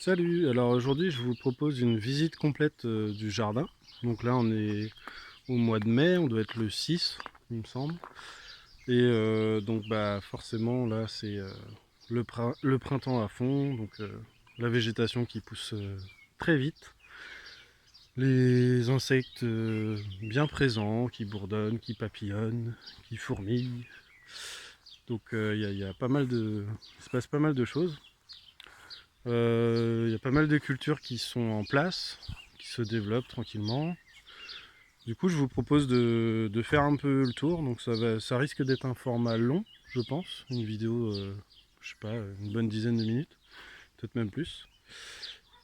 Salut, alors aujourd'hui je vous propose une visite complète du jardin. Donc là on est au mois de mai, on doit être le 6 il me semble. Et donc bah forcément là c'est le printemps à fond, donc la végétation qui pousse très vite. Les insectes bien présents, qui bourdonnent, qui papillonnent, qui fourmillent. Donc il y a pas mal de. Il se passe pas mal de choses. Il y a pas mal de cultures qui sont en place, qui se développent tranquillement. Du coup, je vous propose de faire un peu le tour. Donc ça risque d'être un format long, je pense. Une vidéo, je sais pas, une bonne dizaine de minutes, peut-être même plus.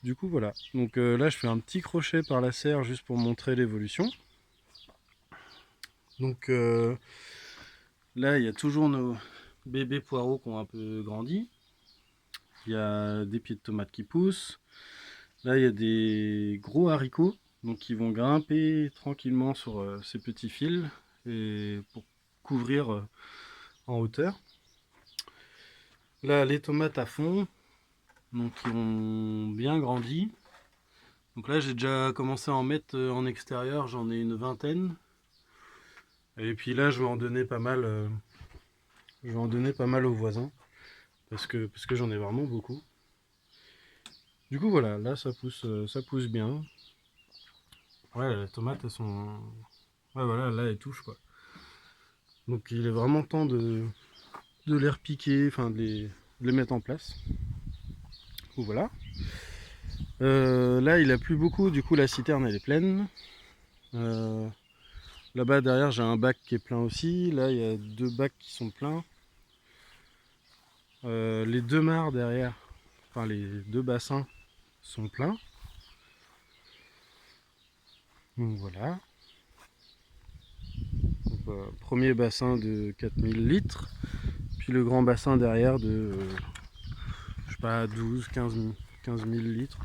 Du coup, voilà. Donc là, je fais un petit crochet par la serre juste pour montrer l'évolution. Donc là, il y a toujours nos bébés poireaux qui ont un peu grandi. Il y a des pieds de tomates qui poussent. Là, il y a des gros haricots donc qui vont grimper tranquillement sur ces petits fils et pour couvrir en hauteur. Là, les tomates à fond, donc qui ont bien grandi. Donc là, j'ai déjà commencé à en mettre en extérieur, j'en ai une vingtaine. Et puis là, je vais en donner pas mal. Je vais en donner pas mal aux voisins parce que j'en ai vraiment beaucoup. Du coup, voilà, là, ça pousse bien. Ouais, les tomates, elles sont. Ouais, voilà, là, elles touchent quoi. Donc, il est vraiment temps de les repiquer, enfin de les mettre en place. Donc, voilà. Là, il a plu beaucoup, du coup, la citerne elle est pleine. Euh, Là-bas derrière, j'ai un bac qui est plein aussi. Là, il y a deux bacs qui sont pleins. Les deux mares derrière, enfin les deux bassins sont pleins. Donc voilà. Donc, premier bassin de 4000 litres. Puis le grand bassin derrière de, je sais pas, 12, 15 000 litres.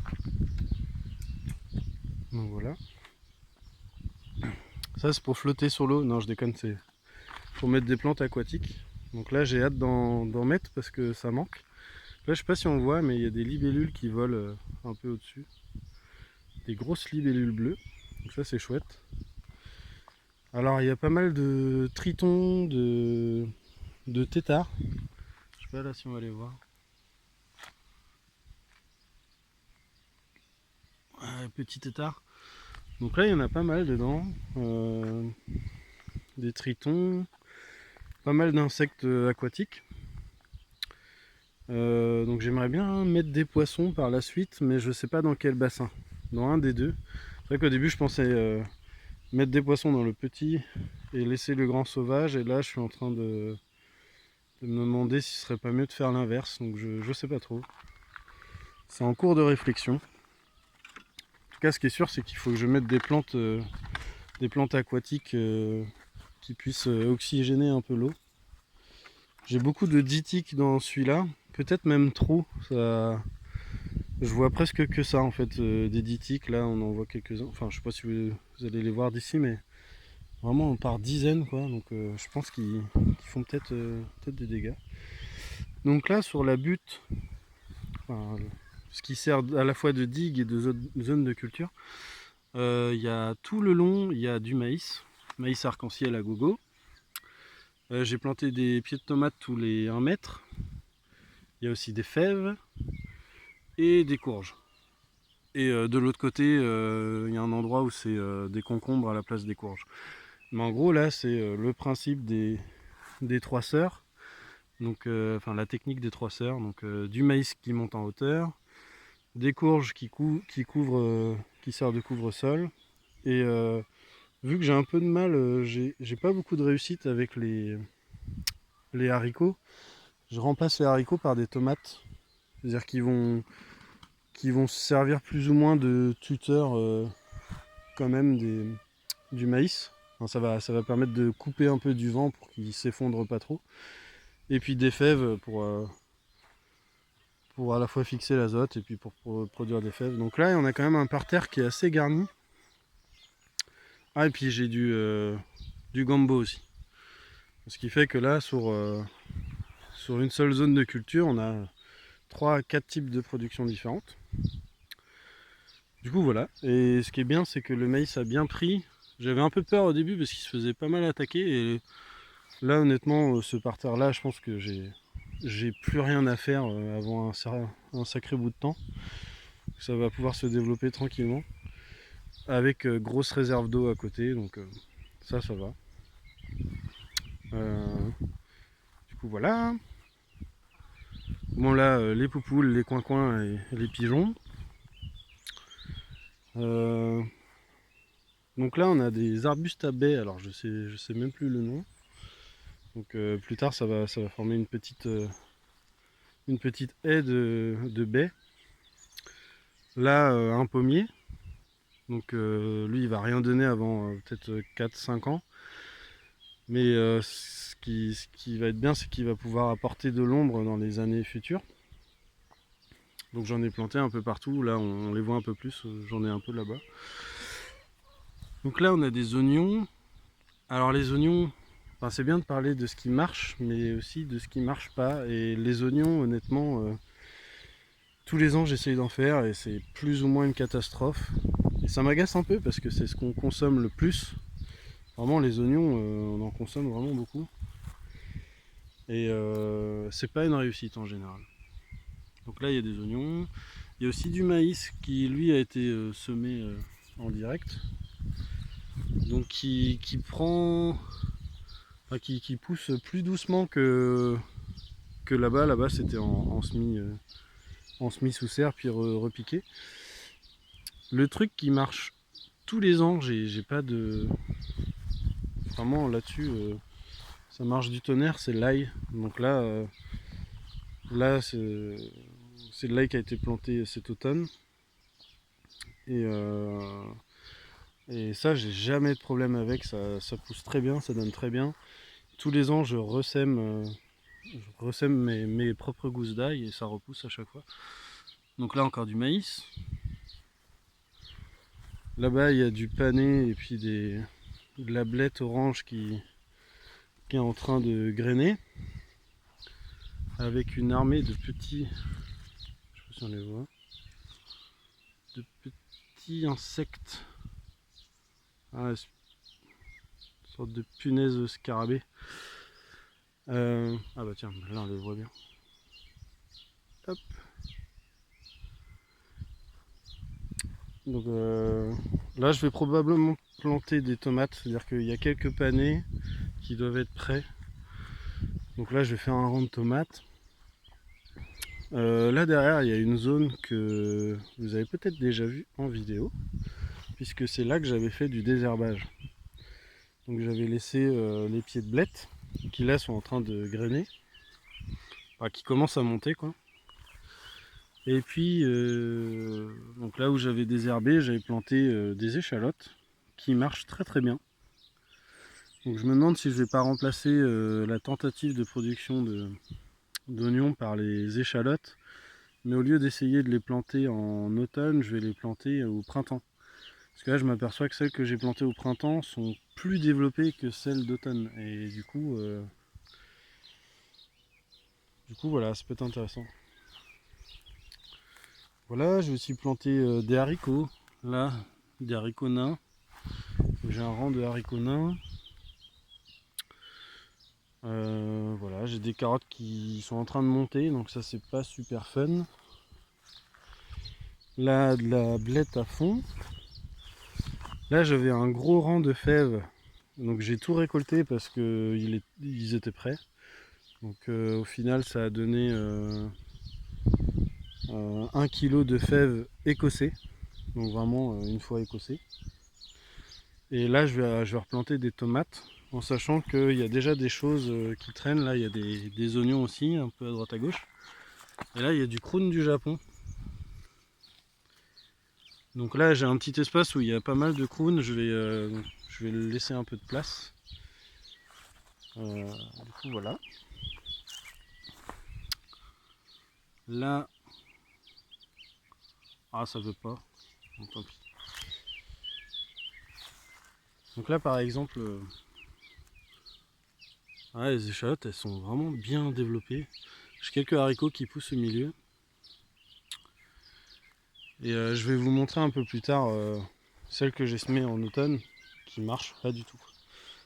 Donc voilà. Ça, c'est pour flotter sur l'eau. Non, je déconne, c'est pour mettre des plantes aquatiques. Donc là, j'ai hâte d'en mettre parce que ça manque. Là, je sais pas si on voit, mais il y a des libellules qui volent un peu au-dessus. Des grosses libellules bleues. Donc ça, c'est chouette. Alors, il y a pas mal de tritons, de têtards. Je sais pas là si on va les voir. Ouais, petits têtards. Donc là, il y en a pas mal dedans. Des tritons, pas mal d'insectes aquatiques. Donc j'aimerais bien mettre des poissons par la suite, mais je sais pas dans quel bassin. Dans un des deux. C'est vrai qu'au début, je pensais mettre des poissons dans le petit et laisser le grand sauvage. Et là, je suis en train de me demander si ce serait pas mieux de faire l'inverse. Donc je sais pas trop. C'est en cours de réflexion. En tout cas, ce qui est sûr, c'est qu'il faut que je mette des plantes aquatiques qui puissent oxygéner un peu l'eau. J'ai beaucoup de ditiques dans celui-là, peut-être même trop. Ça, je vois presque que ça en fait, des ditiques. Là, on en voit quelques-uns. Enfin, je sais pas si vous allez les voir d'ici, mais vraiment par dizaines quoi. Donc, je pense qu'ils font peut-être des dégâts. Donc là, sur la butte, enfin, ce qui sert à la fois de digue et de zone de culture, il y a tout le long, il y a du maïs, maïs arc-en-ciel à gogo. J'ai planté des pieds de tomates tous les 1 mètre. Il y a aussi des fèves et des courges. Et de l'autre côté, il y a un endroit où c'est des concombres à la place des courges. Mais en gros, là, c'est le principe des trois sœurs. Donc, enfin, la technique des trois sœurs. Donc, du maïs qui monte en hauteur, des courges qui couvrent, qui servent de couvre-sol. Et vu que j'ai un peu de mal, j'ai pas beaucoup de réussite avec les haricots. Je remplace les haricots par des tomates. C'est-à-dire qui vont se servir plus ou moins de tuteurs quand même du maïs. Enfin, ça va permettre de couper un peu du vent pour qu'il s'effondre pas trop. Et puis des fèves pour à la fois fixer l'azote et puis pour produire des fèves. Donc là, on a quand même un parterre qui est assez garni. Ah, et puis j'ai du gambo aussi. Ce qui fait que là, sur une seule zone de culture, on a 3 à 4 types de production différentes. Du coup voilà, et ce qui est bien c'est que le maïs a bien pris. J'avais un peu peur au début parce qu'il se faisait pas mal attaquer, et là honnêtement ce parterre là je pense que j'ai plus rien à faire avant un sacré bout de temps. Ça va pouvoir se développer tranquillement avec grosse réserve d'eau à côté, donc ça va. Du coup voilà. Bon là les poupoules, les coins et les pigeons. Donc là on a des arbustes à baies, alors je sais même plus le nom. Donc plus tard ça va former une petite haie de baies. Là un pommier. Donc lui il va rien donner avant peut-être 4-5 ans. Mais ce qui va être bien c'est qu'il va pouvoir apporter de l'ombre dans les années futures. Donc j'en ai planté un peu partout, là on les voit un peu plus, j'en ai un peu là-bas. Donc là on a des oignons. Alors les oignons, enfin, c'est bien de parler de ce qui marche, mais aussi de ce qui marche pas. Et les oignons, honnêtement, tous les ans j'essaye d'en faire et c'est plus ou moins une catastrophe. Et ça m'agace un peu parce que c'est ce qu'on consomme le plus. Vraiment les oignons, on en consomme vraiment beaucoup. Et c'est pas une réussite en général. Donc là il y a des oignons. Il y a aussi du maïs qui lui a été semé en direct. Donc qui prend. Enfin, qui pousse plus doucement que là-bas. Là-bas c'était en semis sous serre puis repiqué. Le truc qui marche tous les ans, j'ai pas de. Vraiment là-dessus, ça marche du tonnerre, c'est l'ail. Donc là c'est de l'ail qui a été planté cet automne. Et, et ça, j'ai jamais de problème avec, ça pousse très bien, ça donne très bien. Tous les ans, je ressème mes propres gousses d'ail et ça repousse à chaque fois. Donc là, encore du maïs. Là-bas, il y a du pané et puis de la blette orange qui est en train de grainer. Avec une armée de petits, je sais pas si on les voit, de petits insectes. Ah, une sorte de punaise scarabée. Ah bah tiens, là on les voit bien. Hop. Donc là je vais probablement planter des tomates, c'est-à-dire qu'il y a quelques panais qui doivent être prêts. Donc là je vais faire un rang de tomates. Là derrière il y a une zone que vous avez peut-être déjà vue en vidéo, puisque c'est là que j'avais fait du désherbage. Donc j'avais laissé les pieds de blettes qui là sont en train de grainer, enfin, qui commencent à monter quoi. Et puis donc là où j'avais désherbé, j'avais planté des échalotes qui marchent très très bien. Donc je me demande si je vais pas remplacer la tentative de production d'oignons par les échalotes, mais au lieu d'essayer de les planter en automne, je vais les planter au printemps. Parce que là je m'aperçois que celles que j'ai plantées au printemps sont plus développées que celles d'automne. Et du coup voilà, ça peut être intéressant. Voilà, je vais aussi planter des haricots. Là, des haricots nains. J'ai un rang de haricots nains. Voilà, j'ai des carottes qui sont en train de monter, donc ça c'est pas super fun. Là, de la blette à fond. Là, j'avais un gros rang de fèves, donc j'ai tout récolté parce que ils étaient prêts. Donc au final, ça a donné 1 kg de fèves écossais, donc vraiment une fois écossais. Et là, je vais replanter des tomates, en sachant qu'il y a déjà des choses qui traînent. Là, il y a des oignons aussi, un peu à droite à gauche. Et là, il y a du croûne du Japon. Donc là, j'ai un petit espace où il y a pas mal de croûne. Je vais laisser un peu de place. Du coup, voilà. Là, ah, ça veut pas. Bon, tant pis. Donc là, par exemple, les échalotes, elles sont vraiment bien développées. J'ai quelques haricots qui poussent au milieu. Et je vais vous montrer un peu plus tard celle que j'ai semée en automne qui marche pas du tout.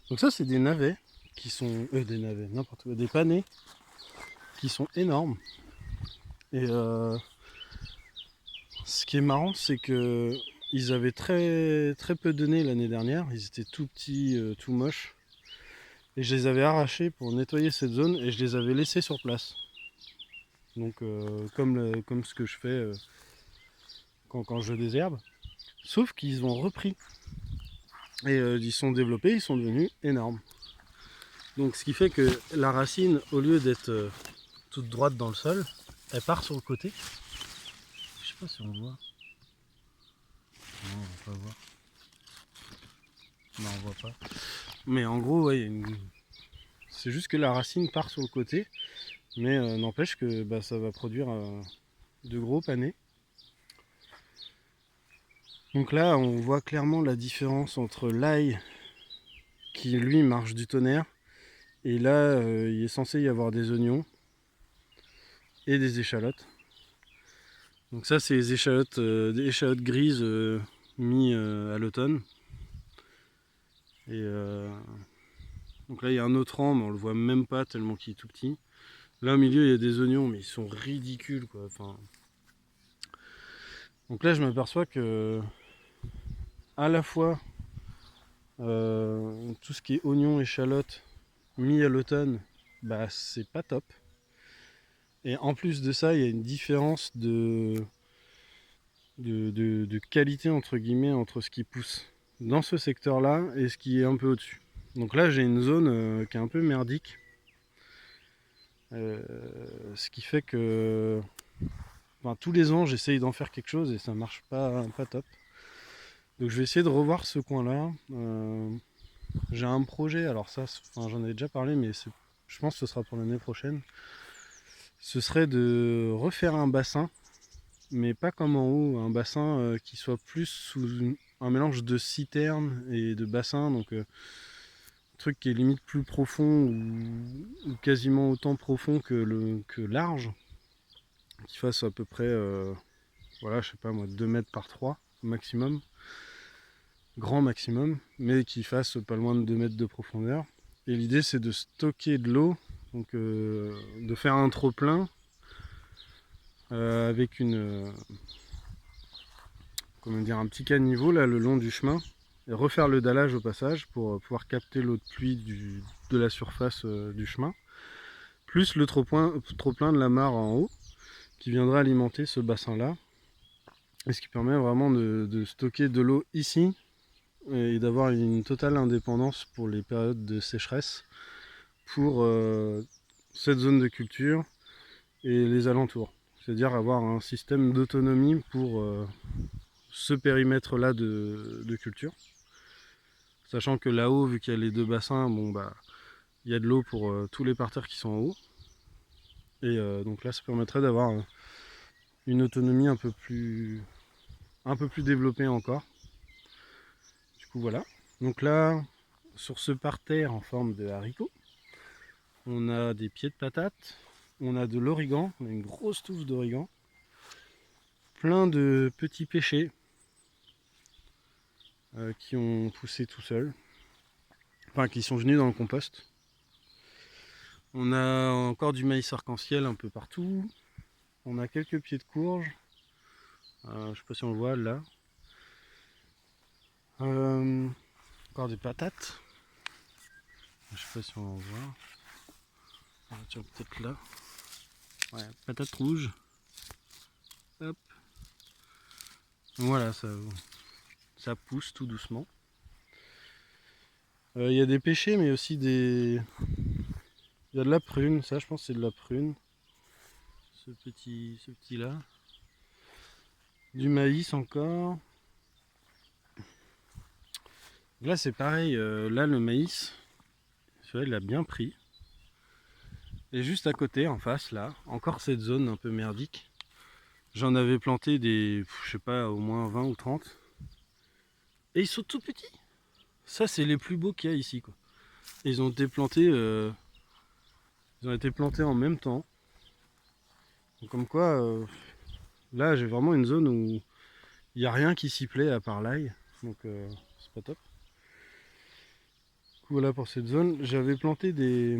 Donc ça c'est des navets qui sont... des navets, n'importe quoi, des panais qui sont énormes. Et ce qui est marrant c'est que ils avaient très peu de nez l'année dernière, ils étaient tout petits, tout moches. Et je les avais arrachés pour nettoyer cette zone et je les avais laissés sur place. Donc comme ce que je fais quand je désherbe. Sauf qu'ils ont repris. Et ils sont développés, ils sont devenus énormes. Donc ce qui fait que la racine, au lieu d'être toute droite dans le sol, elle part sur le côté. Je sais pas si on voit. Non, on va pas voir. Non, on voit pas. Mais en gros, ouais, c'est juste que la racine part sur le côté. Mais n'empêche que bah, ça va produire de gros panais. Donc là, on voit clairement la différence entre l'ail qui, lui, marche du tonnerre. Et là, il est censé y avoir des oignons et des échalotes. Donc ça, c'est des échalotes grises mis à l'automne. Et donc là, il y a un autre rang, mais on le voit même pas tellement qu'il est tout petit. Là, au milieu, il y a des oignons, mais ils sont ridicules, quoi. Enfin... Donc là, je m'aperçois que à la fois tout ce qui est oignons, échalotes mis à l'automne, bah c'est pas top. Et en plus de ça, il y a une différence de qualité entre guillemets entre ce qui pousse dans ce secteur là et ce qui est un peu au-dessus. Donc là j'ai une zone qui est un peu merdique, ce qui fait que enfin, tous les ans j'essaye d'en faire quelque chose et ça marche pas top. Donc je vais essayer de revoir ce coin là. J'ai un projet, alors ça enfin, j'en ai déjà parlé mais je pense que ce sera pour l'année prochaine. Ce serait de refaire un bassin, mais pas comme en haut, un bassin qui soit plus sous un mélange de citerne et de bassin, donc un truc qui est limite plus profond ou quasiment autant profond que large, qui fasse à peu près, voilà, je sais pas moi, 2 mètres par 3 maximum, grand maximum, mais qui fasse pas loin de 2 mètres de profondeur. Et l'idée c'est de stocker de l'eau, donc de faire un trop plein avec comment dire, un petit caniveau là le long du chemin et refaire le dallage au passage pour pouvoir capter l'eau de pluie de la surface du chemin, plus le trop plein de la mare en haut qui viendra alimenter ce bassin là, et ce qui permet vraiment de stocker de l'eau ici et d'avoir une totale indépendance pour les périodes de sécheresse pour cette zone de culture et les alentours, c'est à dire avoir un système d'autonomie pour ce périmètre là de culture, sachant que là-haut, vu qu'il y a les deux bassins, bon bah il y a de l'eau pour tous les parterres qui sont en haut, et donc là ça permettrait d'avoir une autonomie un peu plus développée encore. Du coup voilà, donc là sur ce parterre en forme de haricot, on a des pieds de patates, on a de l'origan, on a une grosse touffe d'origan, plein de petits pêchers qui ont poussé tout seuls, enfin qui sont venus dans le compost. On a encore du maïs arc-en-ciel un peu partout. On a quelques pieds de courge. Je sais pas si on le voit là. Encore des patates. Je sais pas si on en voit. Tiens, peut-être là. Ouais, patates rouges. Hop. Voilà, ça pousse tout doucement. Il y a des pêchers, mais aussi des... Il y a de la prune, ça je pense que c'est de la prune. Ce petit là. Du maïs encore. Là c'est pareil, là le maïs, il a bien pris. Et juste à côté, en face là, encore cette zone un peu merdique. J'en avais planté des, je sais pas, au moins 20 ou 30. Et ils sont tout petits. Ça c'est les plus beaux qu'il y a ici, quoi. Et ils ont été plantés en même temps. Donc, comme quoi, là j'ai vraiment une zone où Il n'y a rien qui s'y plaît à part l'ail, donc c'est pas top. Voilà pour cette zone. J'avais planté des...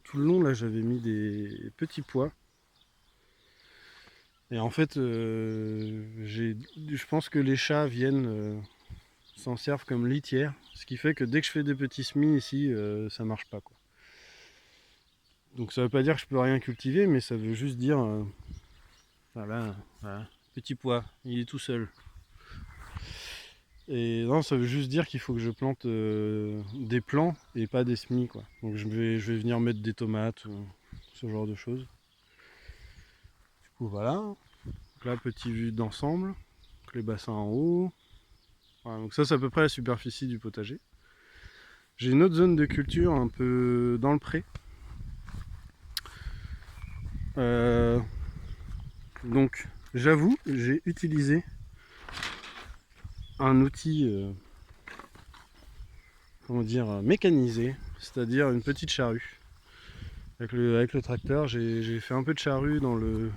Tout le long là j'avais mis des petits pois. Et en fait je pense que les chats viennent s'en servent comme litière. Ce qui fait que dès que je fais des petits semis ici, ça marche pas quoi. Donc ça veut pas dire que je peux rien cultiver, mais ça veut juste dire voilà, petit pois, il est tout seul. Et non, ça veut juste dire qu'il faut que je plante des plants et pas des semis quoi. Donc je vais venir mettre des tomates ou ce genre de choses. Du coup voilà. Donc là, petite vue d'ensemble. Les bassins en haut. Voilà, donc ça c'est à peu près la superficie du potager. J'ai une autre zone de culture un peu dans le pré. Donc j'avoue, j'ai utilisé un outil comment dire mécanisé, c'est-à-dire une petite charrue. Avec le tracteur, j'ai fait un peu de charrue dans le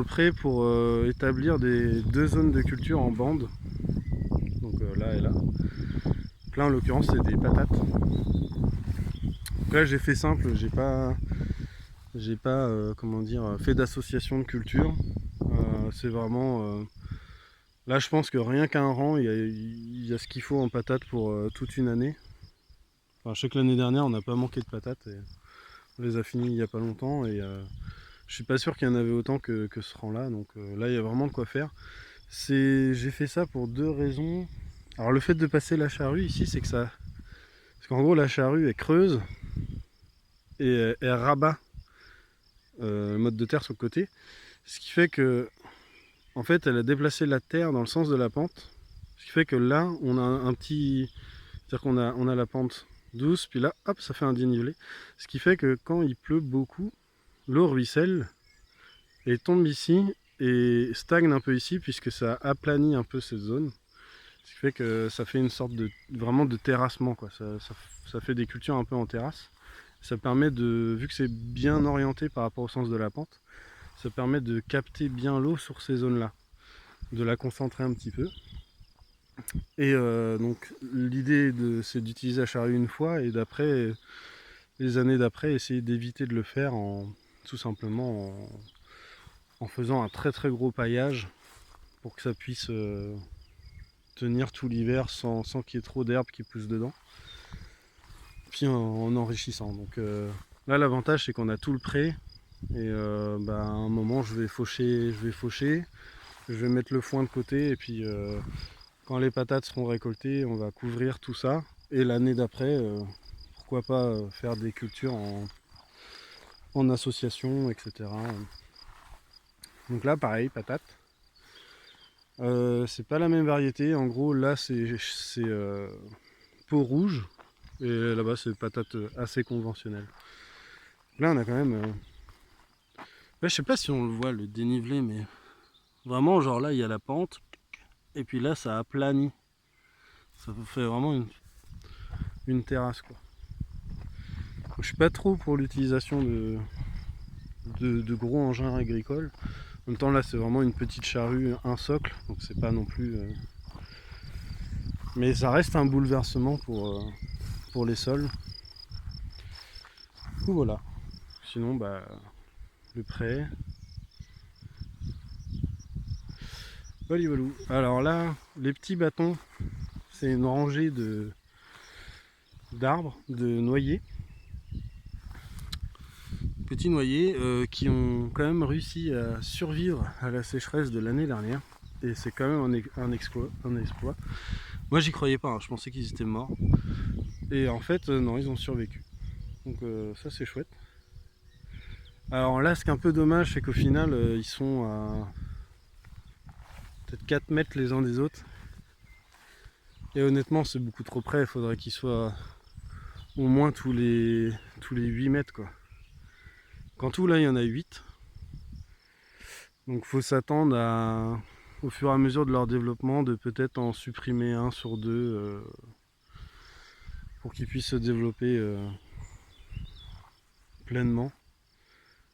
pré pour établir deux zones de culture en bande. Donc là et là. Donc là en l'occurrence c'est des patates. Donc là j'ai fait simple, j'ai pas comment dire fait d'association de culture. C'est vraiment là je pense que rien qu'un rang, il y a ce qu'il faut en patates pour toute une année. Enfin, je sais que l'année dernière on n'a pas manqué de patates et on les a finis il n'y a pas longtemps et je suis pas sûr qu'il y en avait autant que ce rang là, donc là il y a vraiment de quoi faire. J'ai fait ça pour deux raisons. Alors le fait de passer la charrue ici, c'est que ça... Parce qu'en gros la charrue est creuse et elle rabat le mode de terre sur le côté. Ce qui fait que, en fait, elle a déplacé la terre dans le sens de la pente. Ce qui fait que là, on a un petit... C'est-à-dire on a la pente douce, puis là, hop, ça fait un dénivelé. Ce qui fait que quand il pleut beaucoup, l'eau ruisselle et tombe ici et stagne un peu ici, puisque ça aplanit un peu cette zone. Ce qui fait que ça fait une sorte de vraiment de terrassement quoi. Ça fait des cultures un peu en terrasse. Ça permet de, vu que c'est bien orienté par rapport au sens de la pente, ça permet de capter bien l'eau sur ces zones là, de la concentrer un petit peu. Et donc l'idée c'est d'utiliser la charrue une fois et d'après, les années d'après, essayer d'éviter de le faire tout simplement en faisant un très très gros paillage pour que ça puisse tenir tout l'hiver sans qu'il y ait trop d'herbe qui pousse dedans. Puis en enrichissant. Donc là l'avantage c'est qu'on a tout le pré et à un moment je vais faucher, je vais mettre le foin de côté et puis quand les patates seront récoltées on va couvrir tout ça et l'année d'après pourquoi pas faire des cultures en association, etc. Donc là pareil, patates. C'est pas la même variété, en gros là c'est peau rouge et là-bas c'est patates assez conventionnelles. Là on a quand même ouais, je sais pas si on le voit le dénivelé, mais vraiment genre là il y a la pente et puis là ça aplanit, ça fait vraiment une terrasse quoi. Donc, je suis pas trop pour l'utilisation de gros engins agricoles. En même temps là c'est vraiment une petite charrue, un socle, donc c'est pas non plus mais ça reste un bouleversement pour les sols. Du coup voilà. Sinon le pré. Voilà. Alors là, les petits bâtons, c'est une rangée d'arbres, de noyers. Petits noyers qui ont quand même réussi à survivre à la sécheresse de l'année dernière. Et c'est quand même un exploit. Moi j'y croyais pas, hein, je pensais qu'ils étaient morts. Et en fait non, ils ont survécu. Donc ça c'est chouette. Alors là ce qui est un peu dommage c'est qu'au final ils sont à peut-être 4 mètres les uns des autres. Et honnêtement c'est beaucoup trop près, il faudrait qu'ils soient au moins tous les 8 mètres quoi. Qu'en tout là il y en a 8. Donc faut s'attendre au fur et à mesure de leur développement de peut-être en supprimer un sur deux pour qu'ils puissent se développer pleinement.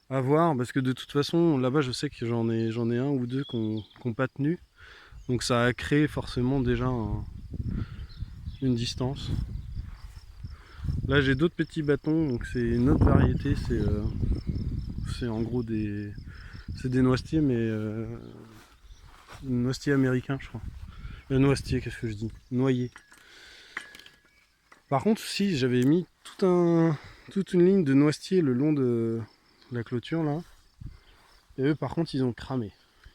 À voir, parce que de toute façon, là-bas, je sais que j'en ai un ou deux qui ont pas tenu. Donc ça a créé forcément déjà une distance. Là, j'ai d'autres petits bâtons, donc c'est une autre variété. C'est en gros c'est des noisetiers, mais noisetiers américains, je crois. Noisetier, qu'est-ce que je dis? Noyer. Par contre, si j'avais mis toute une ligne de noisetiers le long de la clôture là, et eux, par contre, ils ont cramé.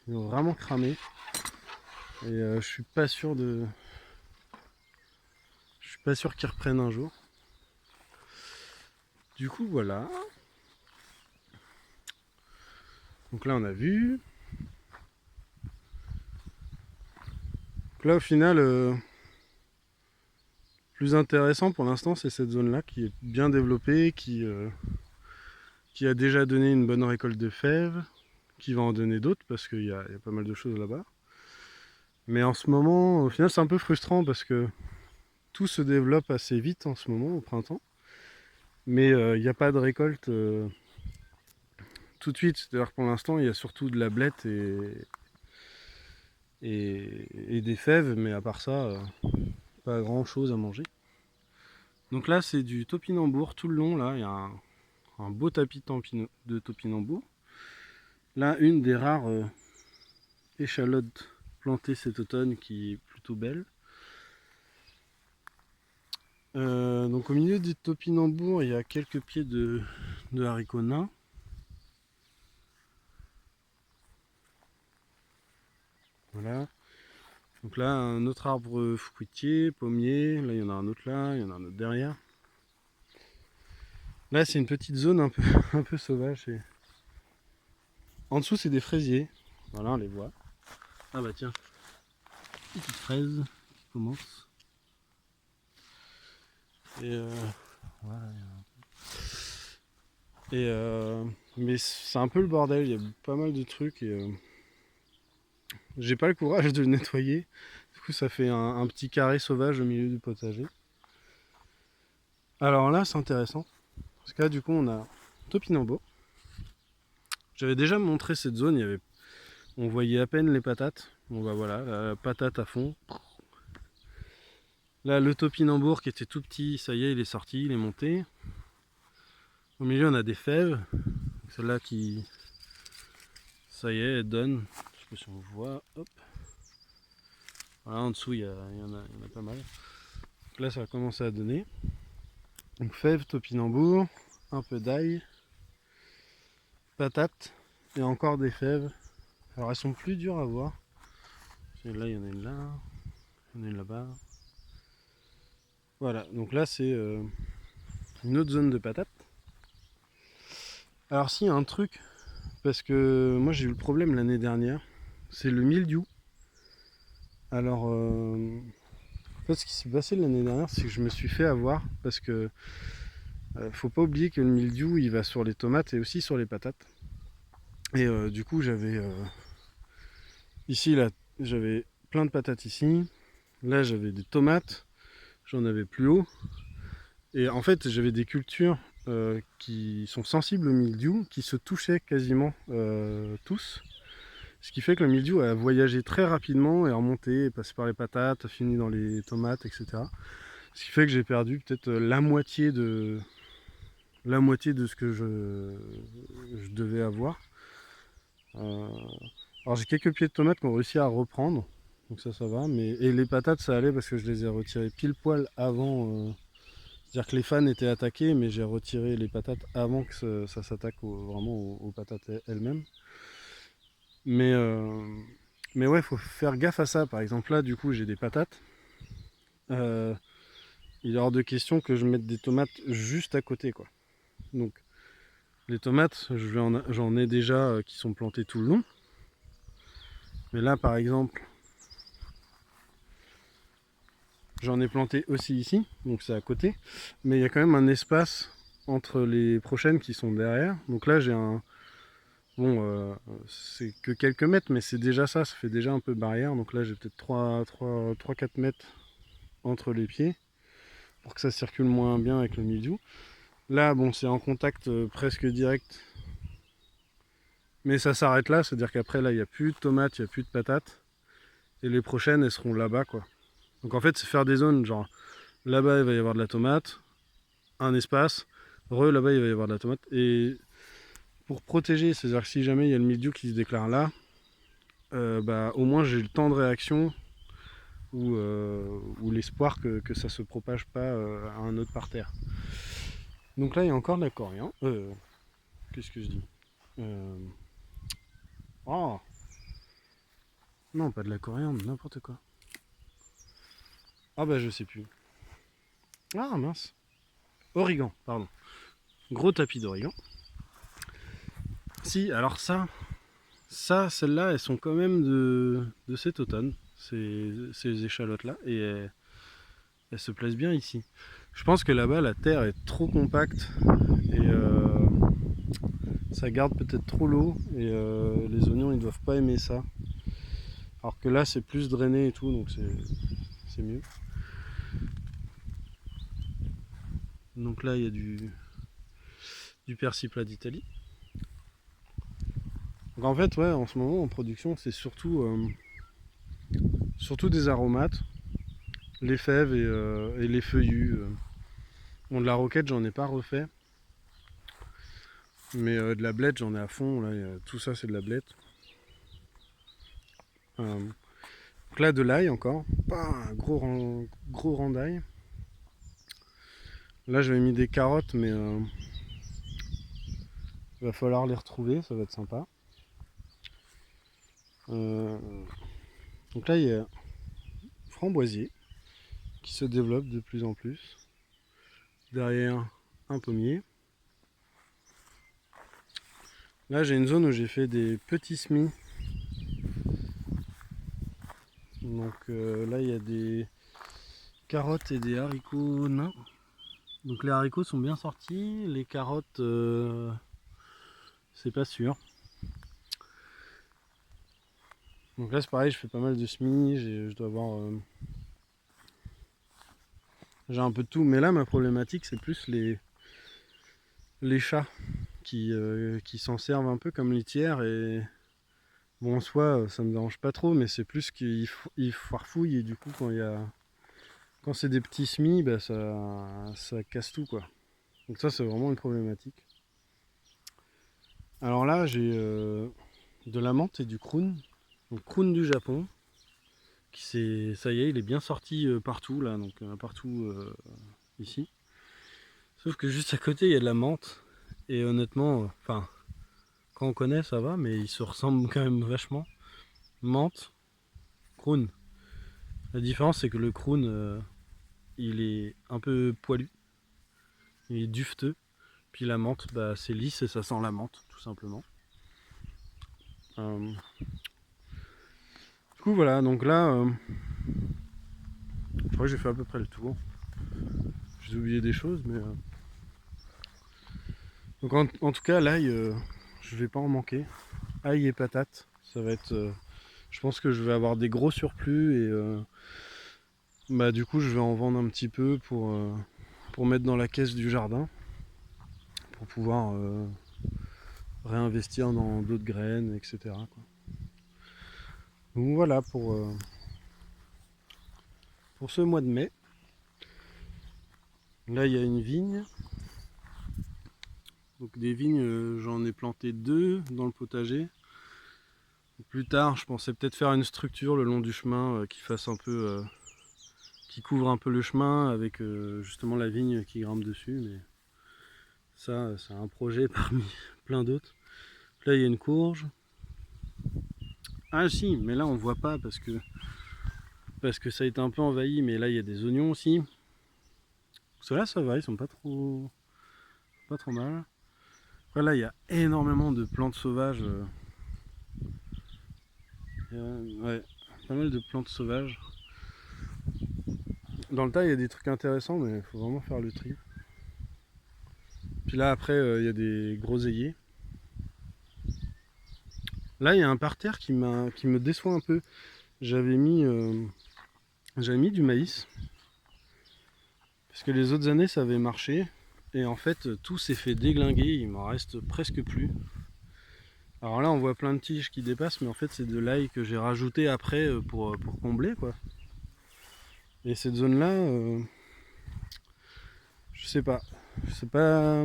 Ils ont vraiment cramé. Et je suis pas sûr qu'ils reprennent un jour. Du coup, voilà. Donc là, on a vu. Donc là, au final, plus intéressant pour l'instant, c'est cette zone-là qui est bien développée, qui a déjà donné une bonne récolte de fèves, qui va en donner d'autres parce qu'il y a pas mal de choses là-bas. Mais en ce moment, au final, c'est un peu frustrant parce que tout se développe assez vite en ce moment, au printemps. Mais il n'y a pas de récolte tout de suite. C'est-à-dire que pour l'instant, il y a surtout de la blette et des fèves, mais à part ça, pas grand-chose à manger. Donc là, c'est du topinambour tout le long. Là, il y a un beau tapis de topinambour. Là, une des rares échalotes plantées cet automne qui est plutôt belle. Donc au milieu des topinambours, il y a quelques pieds de haricots nains. Voilà. Donc là, un autre arbre fruitier, pommier. Là, il y en a un autre là, il y en a un autre derrière. Là, c'est une petite zone un peu, un peu sauvage. En dessous, c'est des fraisiers. Voilà, on les voit. Ah bah tiens, petite fraise qui commence. Et voilà. Mais c'est un peu le bordel, il y a pas mal de trucs et j'ai pas le courage de le nettoyer. Du coup, ça fait un petit carré sauvage au milieu du potager. Alors là, c'est intéressant. Parce que là, du coup, on a topinambour. J'avais déjà montré cette zone, on voyait à peine les patates. Bon bah voilà, la patate à fond. Là, le topinambour qui était tout petit, ça y est, il est sorti, il est monté. Au milieu, on a des fèves. Celle-là qui, ça y est, elle donne. Je sais pas si on voit. Hop. Voilà, en dessous, il y en a pas mal. Donc là, ça va commencer à donner. Donc fèves, topinambour, un peu d'ail, patates et encore des fèves. Alors elles sont plus dures à voir. Là, il y en a une là, il y en a une là-bas. Voilà, donc là c'est une autre zone de patates. Alors s'il y a un truc, parce que moi j'ai eu le problème l'année dernière, c'est le mildiou. Alors en fait ce qui s'est passé l'année dernière, c'est que je me suis fait avoir parce que faut pas oublier que le mildiou il va sur les tomates et aussi sur les patates. Et du coup j'avais ici là j'avais plein de patates ici. Là j'avais des tomates, j'en avais plus haut. Et en fait j'avais des cultures qui sont sensibles au mildiou, qui se touchaient quasiment tous. Ce qui fait que le mildiou a voyagé très rapidement et est remonté, est passé par les patates, a fini dans les tomates, etc. Ce qui fait que j'ai perdu peut-être la moitié de ce que je devais avoir. Alors j'ai quelques pieds de tomates qui ont réussi à reprendre, donc ça va. Et les patates ça allait parce que je les ai retirées pile poil avant. C'est-à-dire que les fans étaient attaqués, mais j'ai retiré les patates avant que ça s'attaque vraiment aux patates elles-mêmes. Mais, euh, mais ouais, faut faire gaffe à ça. Par exemple là, du coup, j'ai des patates. Euh, il est hors de question que je mette des tomates juste à côté, quoi. Donc les tomates, j'en ai déjà qui sont plantées tout le long. Mais là, par exemple, j'en ai planté aussi ici, donc c'est à côté. Mais il y a quand même un espace entre les prochaines qui sont derrière. Donc là, j'ai un... Bon, c'est que quelques mètres, mais c'est déjà ça fait déjà un peu barrière. Donc là, j'ai peut-être 3-4 mètres entre les pieds pour que ça circule moins bien avec le mildiou. Là, bon, c'est en contact presque direct Mais ça s'arrête là, c'est-à-dire qu'après là il n'y a plus de tomates, il n'y a plus de patates. Et les prochaines elles seront là-bas quoi. Donc en fait c'est faire des zones, genre là-bas il va y avoir de la tomate, un espace, là-bas il va y avoir de la tomate. Et pour protéger, c'est-à-dire que si jamais il y a le mildiou qui se déclare là, bah, au moins j'ai le temps de réaction ou l'espoir que ça se propage pas à un autre parterre. Donc là il y a encore de la coriandre. Qu'est-ce que je dis Oh non, pas de la coriandre, n'importe quoi. Ah bah je sais plus. Ah mince. Origan, pardon. Gros tapis d'origan. Si, alors celles-là, elles sont quand même de cet automne, ces échalotes-là, et elles se placent bien ici. Je pense que là-bas, la terre est trop compacte, et ça garde peut-être trop l'eau, et les oignons, ils doivent pas aimer ça. Alors que là, c'est plus drainé et tout, donc c'est mieux. Donc là, il y a du persil plat d'Italie. Donc en fait, ouais, en ce moment, en production, c'est surtout des aromates, les fèves et les feuillus. Bon, de la roquette, j'en ai pas refait. Mais de la blette, j'en ai à fond. Là, tout ça, c'est de la blette. Donc là, de l'ail encore. Pas un gros rang d'ail. Là, j'avais mis des carottes, mais il va falloir les retrouver. Ça va être sympa. Donc là, il y a framboisier qui se développe de plus en plus. Derrière, un pommier. Là, j'ai une zone où j'ai fait des petits semis. Donc là, il y a des carottes et des haricots nains. Donc les haricots sont bien sortis. Les carottes, c'est pas sûr. Donc là, c'est pareil, je fais pas mal de semis. Je dois avoir... j'ai un peu de tout. Mais là, ma problématique, c'est plus les chats qui s'en servent un peu comme litière. Et bon, en soi, ça me dérange pas trop, mais c'est plus qu'ils farfouillent. Et du coup, quand c'est des petits semis, bah, ça casse tout, quoi. Donc ça, c'est vraiment une problématique. Alors là, j'ai de la menthe et du croûne. Donc croûne du Japon. Ça y est, il est bien sorti partout, là, donc partout ici. Sauf que juste à côté, il y a de la menthe. Et honnêtement, enfin, quand on connaît, ça va, mais ils se ressemblent quand même vachement. Menthe, croûne. La différence, c'est que le croûne, il est un peu poilu. Il est dufteux. Puis la menthe, bah, c'est lisse et ça sent la menthe, tout simplement. Du coup, voilà, donc là, je crois que j'ai fait à peu près le tour. J'ai oublié des choses, mais... Donc en tout cas, l'ail, je vais pas en manquer. Ail et patates, ça va être... je pense que je vais avoir des gros surplus et bah, du coup, je vais en vendre un petit peu pour mettre dans la caisse du jardin. Pour pouvoir réinvestir dans d'autres graines, etc. quoi. Donc voilà pour ce mois de mai. Là, il y a une vigne. Donc des vignes, j'en ai planté 2 dans le potager. Plus tard, je pensais peut-être faire une structure le long du chemin qui fasse un peu, qui couvre un peu le chemin avec justement la vigne qui grimpe dessus. Mais ça, c'est un projet parmi plein d'autres. Là, il y a une courge. Ah si, mais là on voit pas parce que ça a été un peu envahi. Mais là, il y a des oignons aussi. Ceux-là, ça va, ils sont pas trop mal. Après, là, il y a énormément de plantes sauvages. Ouais, pas mal de plantes sauvages. Dans le tas, il y a des trucs intéressants, mais il faut vraiment faire le tri. Puis là, après, il y a des groseilliers. Là, il y a un parterre qui me déçoit un peu. J'avais mis du maïs. Parce que les autres années, ça avait marché. Et en fait, tout s'est fait déglinguer. Il m'en reste presque plus. Alors là on voit plein de tiges qui dépassent, mais en fait c'est de l'ail que j'ai rajouté après pour combler quoi. Et cette zone là, je sais pas. Je sais pas.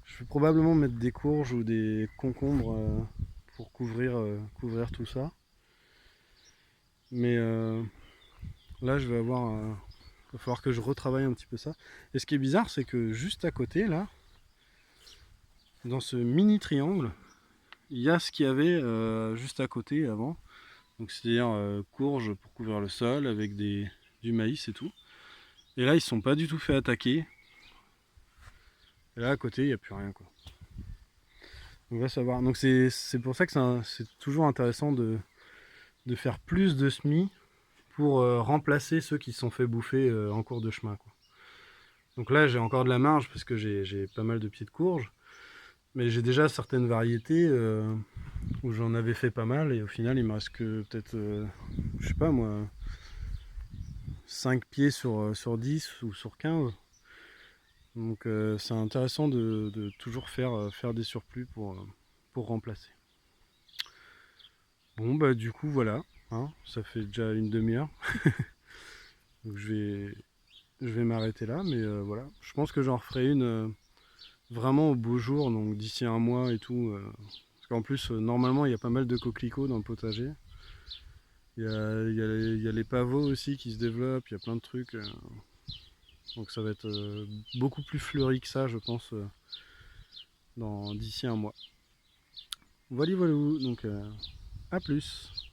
Je vais probablement mettre des courges ou des concombres pour couvrir tout ça. Mais là, il va falloir que je retravaille un petit peu ça. Et ce qui est bizarre, c'est que juste à côté, là, dans ce mini triangle, il y a ce qu'il y avait juste à côté avant. Donc c'est-à-dire courges pour couvrir le sol avec du maïs et tout. Et là, ils sont pas du tout fait attaquer. Et là, à côté, il n'y a plus rien, quoi. On va savoir. Donc c'est pour ça que c'est toujours intéressant de faire plus de semis pour remplacer ceux qui se sont fait bouffer en cours de chemin, quoi. Donc là j'ai encore de la marge parce que j'ai pas mal de pieds de courge, mais j'ai déjà certaines variétés où j'en avais fait pas mal et au final il me reste que peut-être, je sais pas moi, 5 pieds sur 10 ou sur 15. Donc c'est intéressant de toujours faire des surplus pour remplacer. Bon bah du coup voilà, hein, ça fait déjà une demi-heure. Donc je vais m'arrêter là, mais voilà. Je pense que j'en referai une vraiment au beau jour, donc d'ici un mois et tout. Parce qu'en plus, normalement, il y a pas mal de coquelicots dans le potager. Il y a les pavots aussi qui se développent, il y a plein de trucs. Donc ça va être beaucoup plus fleuri que ça, je pense, d'ici un mois. Voilà, voilà, donc à plus.